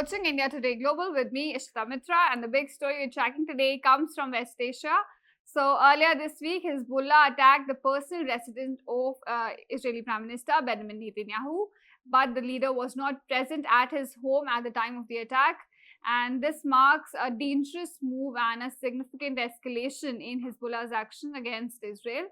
watching India Today Global with me, Ishita Mitra, and the big story we're tracking today comes from West Asia. So earlier this week, Hezbollah attacked the personal residence of Israeli Prime Minister Benjamin Netanyahu, but the leader was not present at his home at the time of the attack. And this marks a dangerous move and a significant escalation in Hezbollah's action against Israel,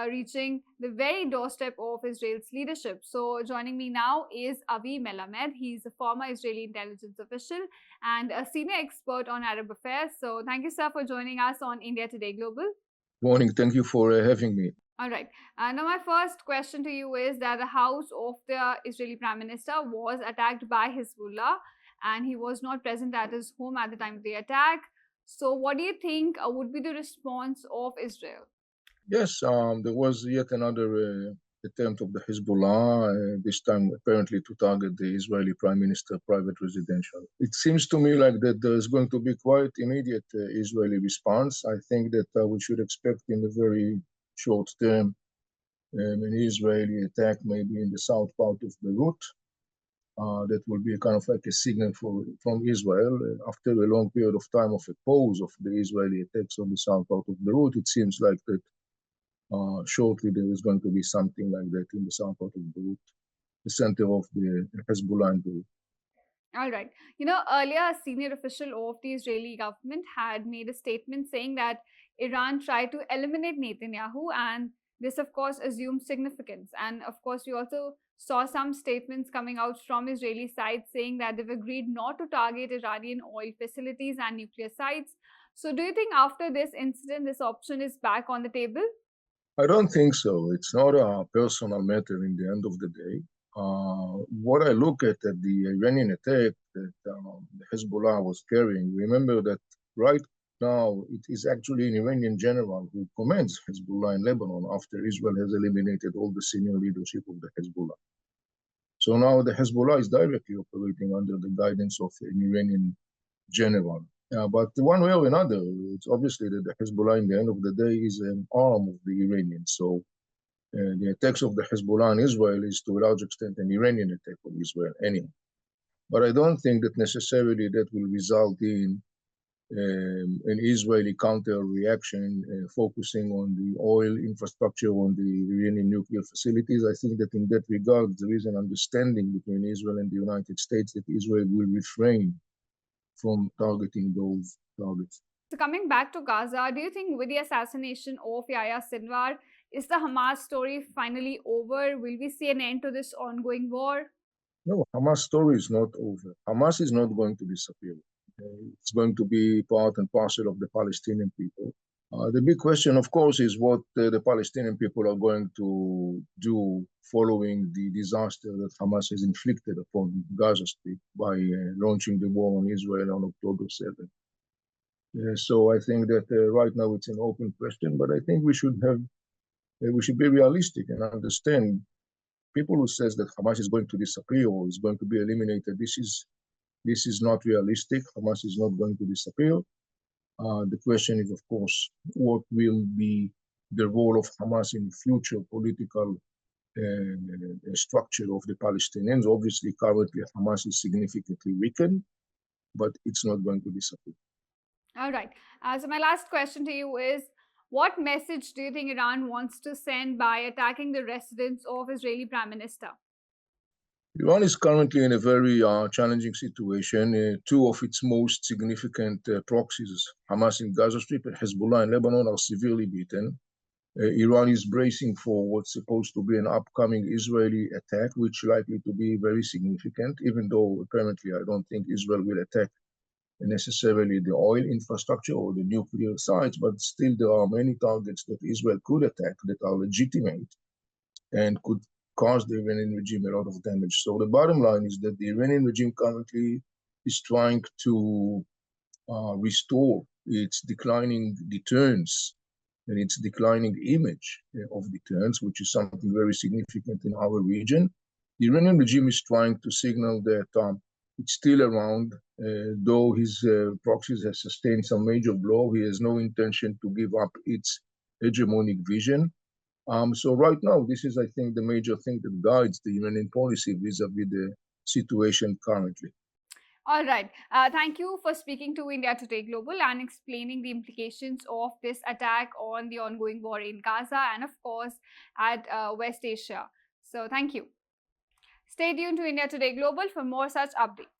reaching the very doorstep of Israel's leadership. So joining me now is Avi Melamed. He's a former Israeli intelligence official and a senior expert on Arab affairs. So thank you, sir, for joining us on India Today Global. Morning. Thank you for having me. All right. Now, my first question to you is that the house of the Israeli Prime Minister was attacked by Hezbollah, and he was not present at his home at the time of the attack. So what do you think would be the response of Israel? Yes, there was yet another attempt of the Hezbollah, this time apparently to target the Israeli Prime Minister private residential. It seems to me like that there is going to be quite immediate Israeli response. I think that we should expect in the very short term an Israeli attack maybe in the south part of Beirut. That will be kind of like a signal from Israel. After a long period of time of a pause of the Israeli attacks on the south part of Beirut, it seems like that shortly there is going to be something like that in the south part of Beirut, the center of the Hezbollah in Beirut. All right. Earlier, a senior official of the Israeli government had made a statement saying that Iran tried to eliminate Netanyahu, and this, of course, assumes significance. And of course, we also saw some statements coming out from Israeli side saying that they've agreed not to target Iranian oil facilities and nuclear sites. So do you think after this incident, this option is back on the table? I don't think so. It's not a personal matter in the end of the day. What I look at the Iranian attack that the Hezbollah was carrying, remember that right now it is actually an Iranian general who commands Hezbollah in Lebanon after Israel has eliminated all the senior leadership of the Hezbollah. So now the Hezbollah is directly operating under the guidance of an Iranian general. But one way or another, it's obviously that the Hezbollah, in the end of the day, is an arm of the Iranians. So the attacks of the Hezbollah on Israel is to a large extent an Iranian attack on Israel anyhow. But I don't think that necessarily that will result in an Israeli counter-reaction focusing on the oil infrastructure, on the Iranian nuclear facilities. I think that in that regard, there is an understanding between Israel and the United States that Israel will refrain from targeting those targets. So coming back to Gaza, do you think with the assassination of Yahya Sinwar, is the Hamas story finally over? Will we see an end to this ongoing war? No, Hamas story is not over. Hamas is not going to disappear. It's going to be part and parcel of the Palestinian people. The big question, of course, is what the Palestinian people are going to do following the disaster that Hamas has inflicted upon Gaza Strip by launching the war on Israel on October 7th. So I think that right now it's an open question, but I think we should be realistic and understand people who says that Hamas is going to disappear or is going to be eliminated. This is not realistic. Hamas is not going to disappear. The question is, of course, what will be the role of Hamas in the future political structure of the Palestinians? Obviously, currently, Hamas is significantly weakened, but it's not going to disappear. All right. So my last question to you is, what message do you think Iran wants to send by attacking the residence of Israeli Prime Minister? Iran is currently in a very challenging situation. Two of its most significant proxies, Hamas in Gaza Strip and Hezbollah in Lebanon, are severely beaten. Iran is bracing for what's supposed to be an upcoming Israeli attack, which is likely to be very significant, even though apparently I don't think Israel will attack necessarily the oil infrastructure or the nuclear sites, but still there are many targets that Israel could attack that are legitimate and could cause the Iranian regime a lot of damage. So the bottom line is that the Iranian regime currently is trying to restore its declining deterrence and its declining image of deterrence, which is something very significant in our region. The Iranian regime is trying to signal that it's still around, though his proxies have sustained some major blow. He has no intention to give up its hegemonic vision. So right now, this is, I think, the major thing that guides the Iranian policy vis-a-vis the situation currently. All right. Thank you for speaking to India Today Global and explaining the implications of this attack on the ongoing war in Gaza and, of course, at West Asia. So, thank you. Stay tuned to India Today Global for more such updates.